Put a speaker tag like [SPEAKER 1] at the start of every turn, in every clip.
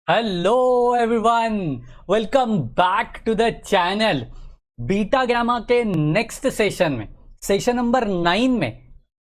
[SPEAKER 1] Hello everyone, welcome back to the channel. Beta gamma के next session में, session number 9 में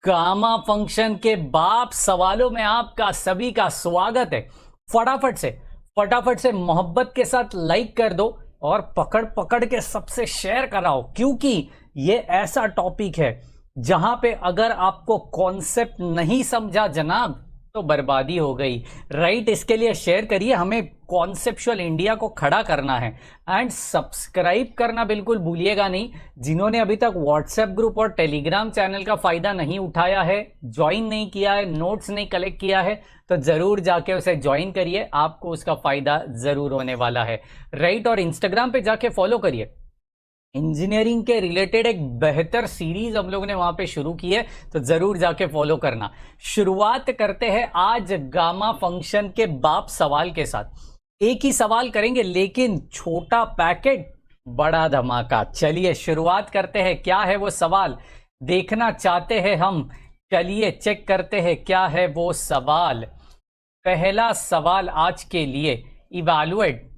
[SPEAKER 1] gamma function के बाप सवालों में आपका सभी का स्वागत है। फटाफट से मोहब्बत के साथ लाइक कर दो और पकड़ पकड़ के सबसे शेयर कराओ, क्योंकि ये ऐसा टॉपिक है जहां पे अगर आपको कॉन्सेप्ट नहीं समझा जनाब तो बर्बादी हो गई। राइट, इसके लिए शेयर करिए। हमें कॉन्सेप्चुअल इंडिया को खड़ा करना है एंड सब्सक्राइब करना बिल्कुल भूलिएगा नहीं। जिन्होंने अभी तक व्हाट्सएप ग्रुप और टेलीग्राम चैनल का फायदा नहीं उठाया है, ज्वाइन नहीं किया है, नोट्स नहीं कलेक्ट किया है, तो जरूर जाके उसे ज्वाइन करिए, आपको उसका फायदा जरूर होने वाला है। राइट, और इंस्टाग्राम पे जाके फॉलो करिए। इंजीनियरिंग के रिलेटेड एक बेहतर सीरीज हम लोग ने वहां पे शुरू की है, तो जरूर जाके फॉलो करना। शुरुआत करते हैं आज गामा फंक्शन के बाप सवाल के साथ। एक ही सवाल करेंगे लेकिन छोटा पैकेट बड़ा धमाका। चलिए शुरुआत करते हैं। क्या है वो सवाल, देखना चाहते हैं हम। चलिए चेक करते हैं क्या है वो सवाल। पहला सवाल आज के लिए, इवैल्यूएट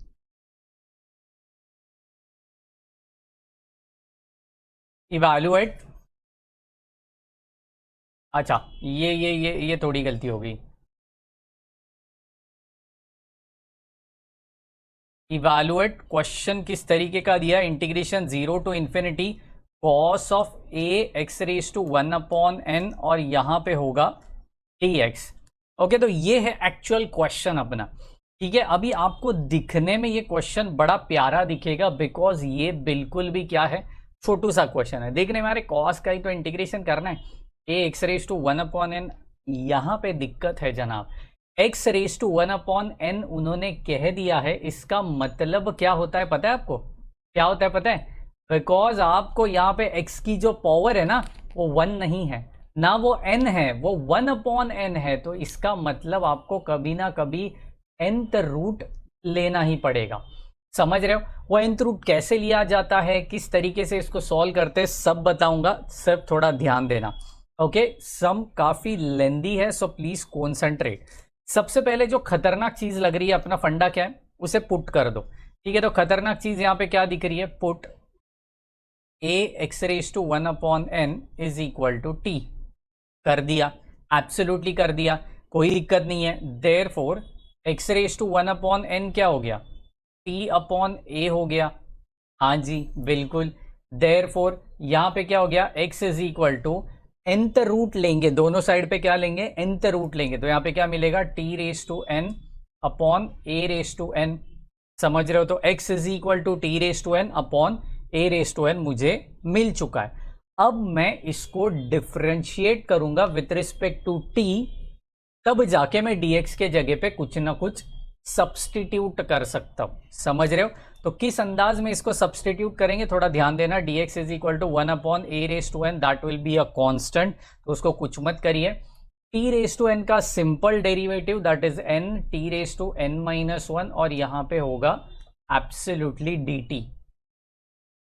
[SPEAKER 1] अच्छा, ये थोड़ी गलती हो गई। इवैल्यूएट क्वेश्चन किस तरीके का दिया, integration 0 to infinity cos of a x raise to 1 upon n, और यहां पे होगा dx। ओके, तो ये है एक्चुअल क्वेश्चन अपना। ठीक है, अभी आपको दिखने में ये क्वेश्चन बड़ा प्यारा दिखेगा बिकॉज ये बिल्कुल भी क्या है, छोटू सा क्वेश्चन है। देखने में, अरे कॉस का ही तो इंटीग्रेशन करना है, a x raise to 1 upon n. यहां पे दिक्कत है जनाब, x raise to 1 upon n उन्होंने कह दिया है। इसका मतलब क्या होता है पता है आपको? क्या होता है पता है? बिकॉज आपको यहाँ पे एक्स की जो पावर है ना, वो 1 नहीं है ना, वो n है, वो 1 अपॉन एन है। तो इसका मतलब आपको कभी ना कभी nth रूट लेना ही पड़ेगा। समझ रहे हो? वो nth रूट कैसे लिया जाता है, किस तरीके से इसको सॉल्व करते हैं, सब बताऊंगा, सिर्फ थोड़ा ध्यान देना। ओके, सम काफी लेंदी है, सो प्लीज कॉन्सेंट्रेट। सबसे पहले जो खतरनाक चीज लग रही है, अपना फंडा क्या है, उसे पुट कर दो। ठीक है, तो खतरनाक चीज यहां पे क्या दिख रही है, put a x raise to 1 upon n is equal to t. कर दिया, एब्सोल्युटली कर दिया, कोई दिक्कत नहीं है। Therefore x raise to 1 upon n क्या हो गया, टी अपॉन ए हो गया। हाँ जी बिल्कुल। देयरफॉर यहां पे क्या हो गया, x is equal to nth root लेंगे, दोनों साइड पे क्या लेंगे, nth रूट लेंगे, तो यहां पे क्या मिलेगा, t raise to n upon a raise to n। समझ रहे हो? तो x is equal to t raise to n upon a raise to n मुझे मिल चुका है। अब मैं इसको डिफरेंशिएट करूंगा विथ रिस्पेक्ट टू t, तब जाके मैं dx के जगह पे कुछ ना कुछ सब्सटीट्यूट कर सकता हूं। समझ रहे हो? तो किस अंदाज में इसको सब्सटीट्यूट करेंगे, थोड़ा ध्यान देना। dx is equal to 1 upon a raise to n, that will be a constant, तो उसको कुछ मत करिए। t रेज टू एन का simple derivative that is n t raise to n minus 1, और यहां पे होगा absolutely dt।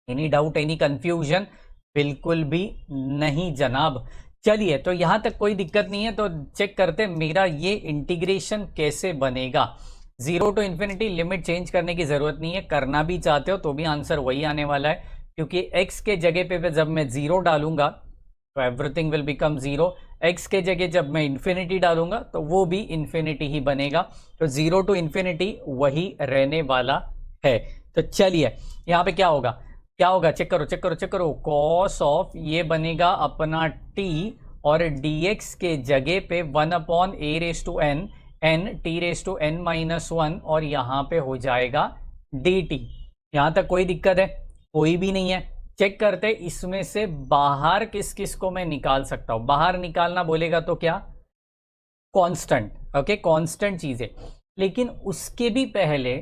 [SPEAKER 1] Any doubt, any confusion? बिल्कुल भी नहीं जनाब। चलिए, तो यहां तक कोई दिक्कत नहीं है, तो चेक करते मेरा ये इंटीग्रेशन कैसे बनेगा। 0 टू इन्फिनिटी, लिमिट चेंज करने की जरूरत नहीं है, करना भी चाहते हो तो भी आंसर वही आने वाला है, क्योंकि x के जगह पे जब मैं 0 डालूंगा तो एवरीथिंग विल बिकम 0। x के जगह जब मैं इन्फिनिटी डालूंगा तो वो भी इन्फिनिटी ही बनेगा। तो 0 टू इन्फिनिटी वही रहने वाला है। तो चलिए, यहाँ पे क्या होगा, क्या होगा, चेक करो। कॉस ऑफ ये बनेगा अपना t, और dx के जगह पे 1 upon a raise to n, n t raise to n minus 1, और यहां पे हो जाएगा dt। यहां तक कोई दिक्कत है? कोई भी नहीं है। चेक करते इसमें से बाहर किस किस को मैं निकाल सकता हूं। बाहर निकालना बोलेगा तो क्या, कांस्टेंट। ओके, कांस्टेंट चीजें। लेकिन उसके भी पहले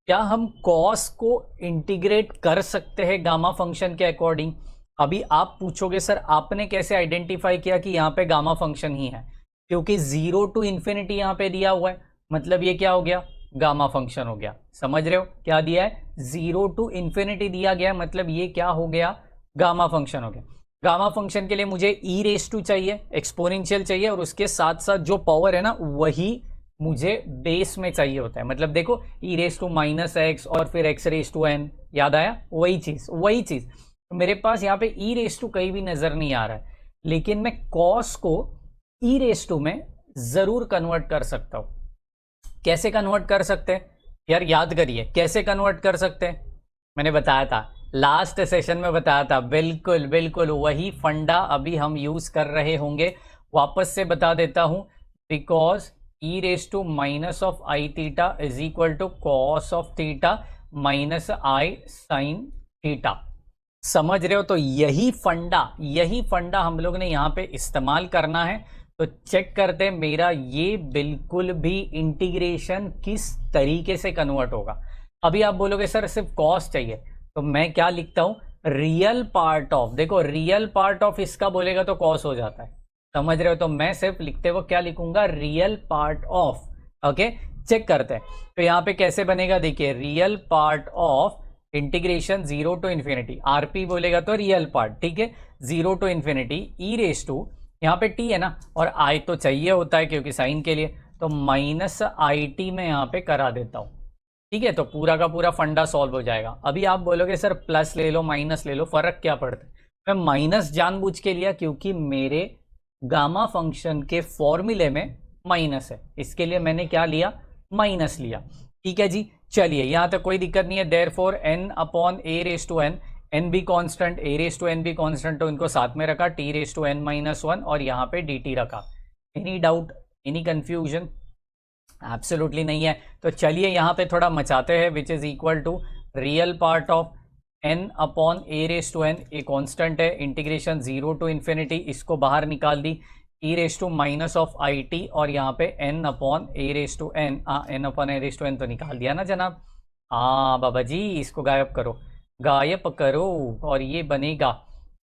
[SPEAKER 1] क्या हम कॉस को इंटीग्रेट कर सकते हैं गामा फंक्शन के अकॉर्डिंग? अभी आप पूछोगे सर आपने कैसे आइडेंटिफाई किया कि यहाँ पे गामा फंक्शन ही है, क्योंकि 0 टू इन्फिनिटी यहाँ पे दिया हुआ है, मतलब ये क्या हो गया, गामा फंक्शन हो गया। समझ रहे हो? क्या दिया है, 0 टू इन्फिनिटी दिया गया, मतलब ये क्या हो गया, गामा फंक्शन हो गया। गामा फंक्शन के लिए मुझे ई रेस टू चाहिए, एक्सपोनेंशियल चाहिए, और उसके साथ साथ जो पावर है ना वही मुझे बेस में चाहिए होता है। मतलब देखो ई रेस टू माइनस एक्स और फिर एक्स रेस टू एन, याद आया? वही चीज। तो मेरे पास यहाँ पे ई रेस टू कहीं भी नजर नहीं आ रहा है, लेकिन मैं कॉस को ई रेस टू में जरूर कन्वर्ट कर सकता हूं। कैसे कन्वर्ट कर सकते हैं यार, याद करिए कैसे कन्वर्ट कर सकते हैं। मैंने बताया था, लास्ट सेशन में बताया था, बिल्कुल बिल्कुल वही फंडा अभी हम यूज कर रहे होंगे। वापस से बता देता हूं, because e raise to minus of i theta is equal to cos of theta minus i sine theta. समझ रहे हो? तो यही फंडा हम लोग ने यहाँ पे इस्तेमाल करना है। तो चेक करते हैं मेरा ये बिल्कुल भी इंटीग्रेशन किस तरीके से कन्वर्ट होगा। अभी आप बोलोगे सर सिर्फ कॉस चाहिए, तो मैं क्या लिखता हूं, रियल पार्ट ऑफ। देखो रियल पार्ट ऑफ इसका बोलेगा तो कॉस हो जाता है, समझ रहे हो? तो मैं सिर्फ लिखते हुए क्या लिखूंगा, real part of. Okay, check करते हैं। तो यहाँ पे कैसे बनेगा, देखिए real part of integration 0 to infinity, RP बोलेगा तो रियल पार्ट, ठीक है, 0 to infinity e raise to, यहाँ पे टी है ना, और आई तो चाहिए होता है क्योंकि साइन के लिए, तो माइनस आई टी में यहाँ पे करा देता हूँ, ठीक है। तो पूरा का पूरा फंडा सॉल्व हो जाएगा। अभी आप बोलोगे सर प्लस ले लो माइनस ले लो, फर्क क्या पड़ता है? मैं माइनस जानबूझ के लिया क्योंकि मेरे गामा फंक्शन के फॉर्मूले में माइनस है, इसके लिए मैंने क्या लिया, माइनस लिया, ठीक है जी। चलिए यहां तक कोई दिक्कत नहीं है। Therefore n upon a raise to n, n भी constant, a raise to n भी कांस्टेंट, तो इनको साथ में रखा, t raise to n minus one, और यहाँ पे डी टी रखा। Any doubt, any confusion? Absolutely नहीं है। तो चलिए यहाँ पे थोड़ा मचाते हैं, which is equal to real part of n upon a raise to n, a constant है, इंटीग्रेशन 0 टू इन्फिनिटी, इसको बाहर निकाल दी, e raise to minus of i t, और यहाँ पे n upon a raise to n, n upon a raise to n तो निकाल दिया ना जनाब। हाँ बाबा जी, इसको गायब करो, और ये बनेगा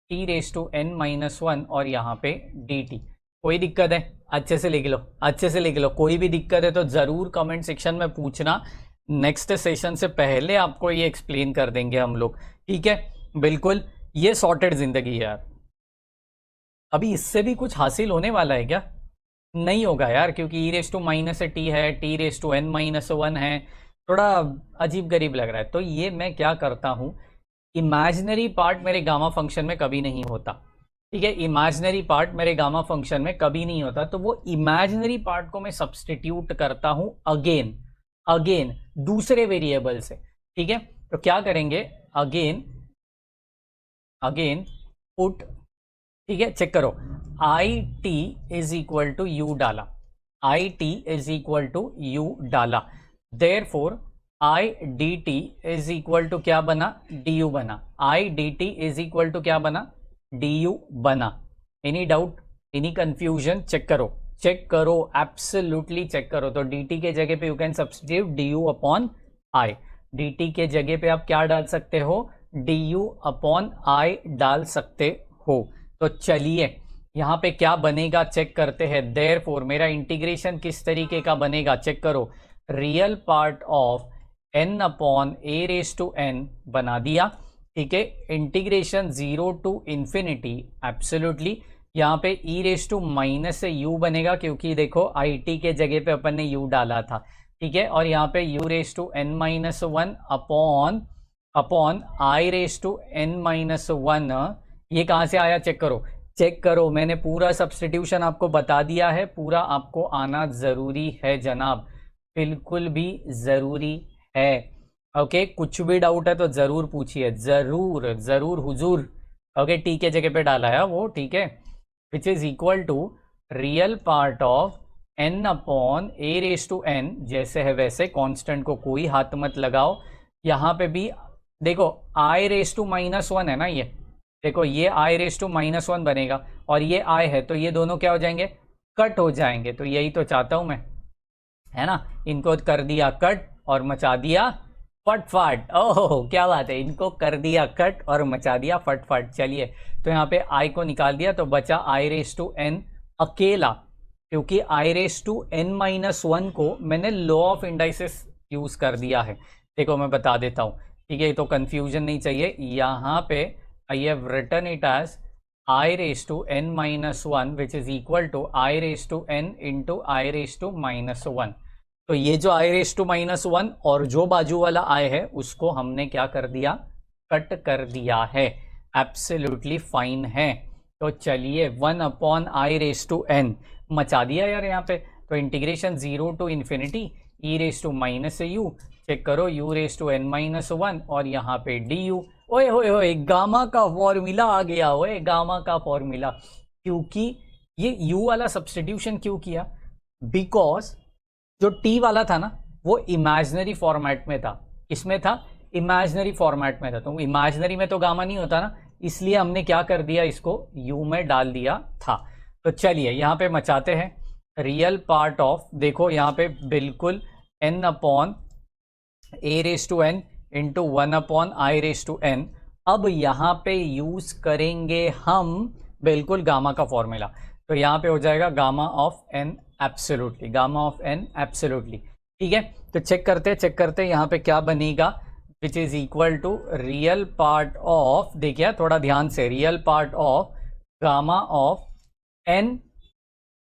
[SPEAKER 1] t raise to n minus one, और यहाँ पे डी टी। कोई दिक्कत है? अच्छे से लिख लो, अच्छे से लिख लो। कोई भी दिक्कत है तो ज़रूर कमेंट सेक्शन में पूछना, नेक्स्ट सेशन से पहले आपको ये एक्सप्लेन कर देंगे हम लोग, ठीक है। बिल्कुल, ये सॉर्टेड जिंदगी है यार। अभी इससे भी कुछ हासिल होने वाला है क्या? नहीं होगा यार, क्योंकि e raise to minus t है, t raise to n minus one है, थोड़ा अजीब गरीब लग रहा है। तो ये मैं क्या करता हूँ, इमेजिनरी पार्ट मेरे गामा फंक्शन में कभी नहीं होता, ठीक है, इमेजिनरी पार्ट मेरे गामा फंक्शन में कभी नहीं होता, तो वो इमेजिनरी पार्ट को मैं सब्सटीट्यूट करता हूँ अगेन दूसरे वेरिएबल से, ठीक है। तो क्या करेंगे, अगेन पुट, ठीक है, चेक करो, i t is equal to u डाला, i t is equal to u डाला, therefore i d t is equal to क्या बना, डी यू बना, i d t is equal to क्या बना, डी यू बना। Any doubt, any confusion? Check करो, absolutely check करो। तो डी टी के जगह पे you can substitute d u upon i, d t के जगह पे आप क्या डाल सकते हो, डी यू अपॉन आई डाल सकते हो। तो चलिए यहाँ पे क्या बनेगा चेक करते हैं। देयरफॉर मेरा इंटीग्रेशन किस तरीके का बनेगा, चेक करो, real part of n upon a raise to n बना दिया, ठीक है, इंटीग्रेशन 0 टू इन्फिनिटी, एब्सोल्युटली यहाँ पे ई रेस टू माइनस से यू बनेगा, क्योंकि देखो आई टी के जगह पे अपन ने यू डाला था, ठीक है, और यहाँ पे u raise to n minus one upon i raise to n minus one. ये कहाँ से आया, चेक करो, मैंने पूरा सब्स्टिट्यूशन आपको बता दिया है, पूरा आपको आना जरूरी है जनाब, बिल्कुल भी जरूरी है। ओके, कुछ भी डाउट है तो जरूर पूछिए, जरूर हुजूर। ओके, टी के जगह पे डाला है वो, ठीक है, which is equal to real part of n upon a raise to n, जैसे है वैसे, कांस्टेंट को कोई हाथ मत लगाओ। यहाँ पे भी देखो आई रेस टू माइनस वन है ना, ये देखो ये आई रेस टू माइनस वन बनेगा, और ये आई है, तो ये दोनों क्या हो जाएंगे, कट हो जाएंगे। तो यही तो चाहता हूं मैं, है ना, इनको कर दिया कट और मचा दिया फटफट। ओह क्या बात है, इनको कर दिया कट और मचा दिया फटफट। चलिए, तो यहाँ पे आई को निकाल दिया, तो बचा आई रेस टू एन अकेला, क्योंकि i raise to n minus one को मैंने लॉ ऑफ इंडाइसेस यूज कर दिया है। देखो मैं बता देता हूँ, ठीक है, तो कंफ्यूजन नहीं चाहिए। यहाँ पे I have written it as i raise to n minus one, which is equal to i raise to n into i raise to minus one. तो ये जो i रेस टू -1 और जो बाजू वाला i है उसको हमने क्या कर दिया, कट कर दिया है। एब्सोल्युटली फाइन है। तो चलिए 1 upon i raise to n मचा दिया यार यहाँ पे। तो integration 0 to infinity e raise to -u, check करो u रेस टू n-1 और यहाँ पे du। ओए होए होए, गामा का फॉर्मूला आ गया, ओए गामा का फॉर्मूला। क्योंकि ये u वाला सब्स्टिट्यूशन क्यों किया, बिकॉज जो t वाला था ना वो इमेजिनरी फॉर्मेट में था। किसमें था, इमेजिनरी फॉर्मेट में था। तो इमेजिनरी में तो गामा नहीं होता ना, इसलिए हमने क्या कर दिया, इसको u में डाल दिया था। तो चलिए यहाँ पे मचाते हैं। रियल पार्ट ऑफ, देखो यहाँ पे बिल्कुल n upon a raise to n into 1 upon i raise to n। अब यहाँ पे यूज करेंगे हम बिल्कुल गामा का फॉर्मूला। तो यहाँ पे हो जाएगा gamma of n absolutely, gamma of n absolutely. ठीक है, तो चेक करते यहाँ पे क्या बनेगा, which is equal to real part of, देखिए थोड़ा ध्यान से, real part of gamma of n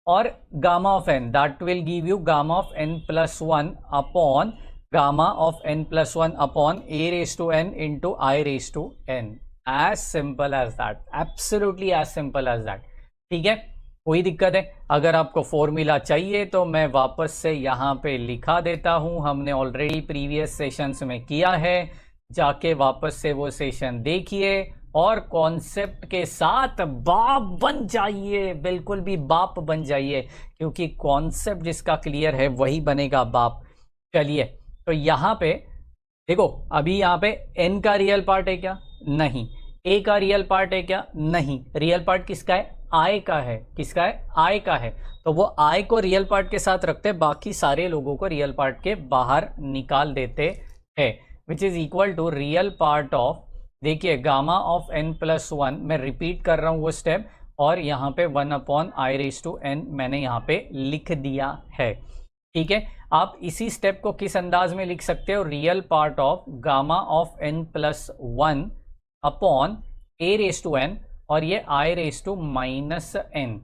[SPEAKER 1] और gamma of n, that will give you gamma of n+1 upon gamma of n+1 upon a raise to n into i raise to n। As simple as that, absolutely as simple as that. ठीक है, कोई दिक्कत है? अगर आपको formula चाहिए तो मैं वापस से यहाँ पे लिखा देता हूँ, हमने ऑलरेडी प्रीवियस सेशंस में किया है, जाके वापस से वो सेशन देखिए और कॉन्सेप्ट के साथ बाप बन जाइए, बिल्कुल भी बाप बन जाइए, क्योंकि कॉन्सेप्ट जिसका क्लियर है वही बनेगा बाप। चलिए, तो यहाँ पे देखो, अभी यहाँ पे n का रियल पार्ट है क्या, नहीं। a का रियल पार्ट है क्या, नहीं। रियल पार्ट किसका है, i का है। किसका है, i का है। तो वो i को रियल पार्ट के साथ रखते, बाकी सारे लोगों को रियल पार्ट के बाहर निकाल देते हैं, which is equal to real part of, देखिए गामा ऑफ n+1, मैं रिपीट कर रहा हूँ वो स्टेप, और यहाँ पे 1 upon i raise to n मैंने यहाँ पे लिख दिया है। ठीक है, आप इसी स्टेप को किस अंदाज में लिख सकते हो, real part of gamma of n+1 upon a raise to n, और ये i raise to -n,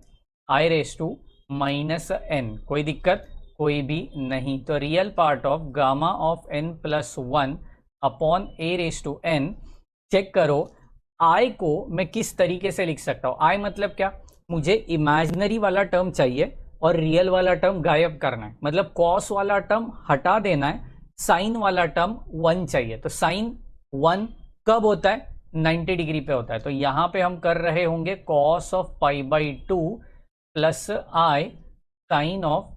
[SPEAKER 1] i raise to -n। कोई दिक्कत, कोई भी नहीं। तो real part of gamma of n+1 upon a raise to n, check करो i को मैं किस तरीके से लिख सकता हूँ। i मतलब क्या, मुझे इमेजिनरी वाला टर्म चाहिए और रियल वाला टर्म गायब करना है, मतलब कॉस वाला टर्म हटा देना है, साइन वाला टर्म 1 चाहिए। तो साइन 1 कब होता है, 90 डिग्री पे होता है। तो यहाँ पे हम कर रहे होंगे cos of π/2 plus i sine of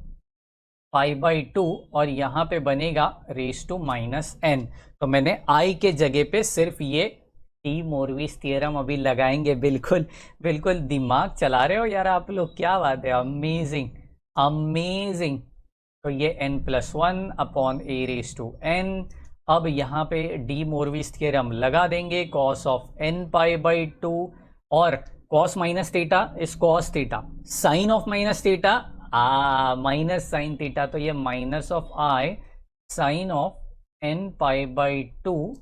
[SPEAKER 1] π/2, और यहाँ पे बनेगा रेस टू -n। तो मैंने i के जगह पे सिर्फ ये डी मोरविस थियरम अभी लगाएंगे। बिल्कुल बिल्कुल दिमाग चला रहे हो यार आप लोग, क्या बात है, अमेजिंग अमेजिंग। तो ये n+1 upon a raise to n। अब यहाँ पे डी मोरविस थियरम लगा देंगे, कॉस ऑफ n π/2, और cos minus theta is cos theta, sine of minus theta minus sine theta, तो ये minus of i sine of n π/2।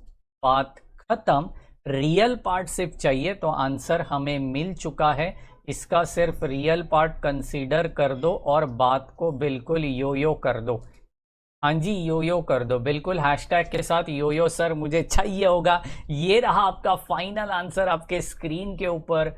[SPEAKER 1] बात खत्म। रियल पार्ट सिर्फ चाहिए, तो आंसर हमें मिल चुका है। इसका सिर्फ रियल पार्ट कंसीडर कर दो और बात को बिल्कुल योयो कर दो। हाँ जी, योयो कर दो बिल्कुल, हैशटैग के साथ योयो सर मुझे चाहिए होगा। ये रहा आपका फाइनल आंसर आपके स्क्रीन के ऊपर।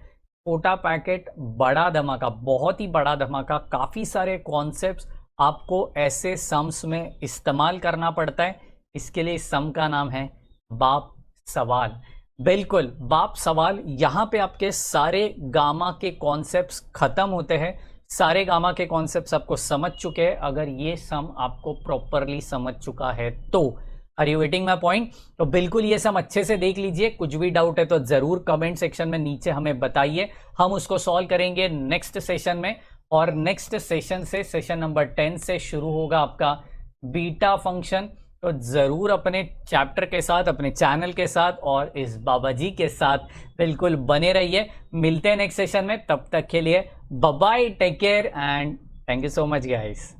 [SPEAKER 1] छोटा पैकेट बड़ा धमाका, बहुत ही बड़ा धमाका। काफ़ी सारे कॉन्सेप्ट्स आपको ऐसे सम्स में इस्तेमाल करना पड़ता है, इसके लिए इस सम का नाम है बाप सवाल। बिल्कुल बाप सवाल। यहाँ पे आपके सारे गामा के कॉन्सेप्ट्स खत्म होते हैं, सारे गामा के कॉन्सेप्ट्स आपको समझ चुके हैं, अगर ये सम आपको प्रॉपरली समझ चुका है तो। Are you waiting my point? तो बिल्कुल ये सम अच्छे से देख लीजिए, कुछ भी डाउट है तो जरूर कमेंट सेक्शन में नीचे हमें बताइए, हम उसको सॉल्व करेंगे नेक्स्ट सेशन में। और नेक्स्ट सेशन से, सेशन नंबर 10 से शुरू होगा आपका बीटा फंक्शन। तो जरूर अपने चैप्टर के साथ, अपने चैनल के साथ और इस बाबा जी के साथ बिल्कुल बने रहिए। मिलते हैं नेक्स्ट सेशन में, तब तक के लिए bye bye, take care and thank you so much guys.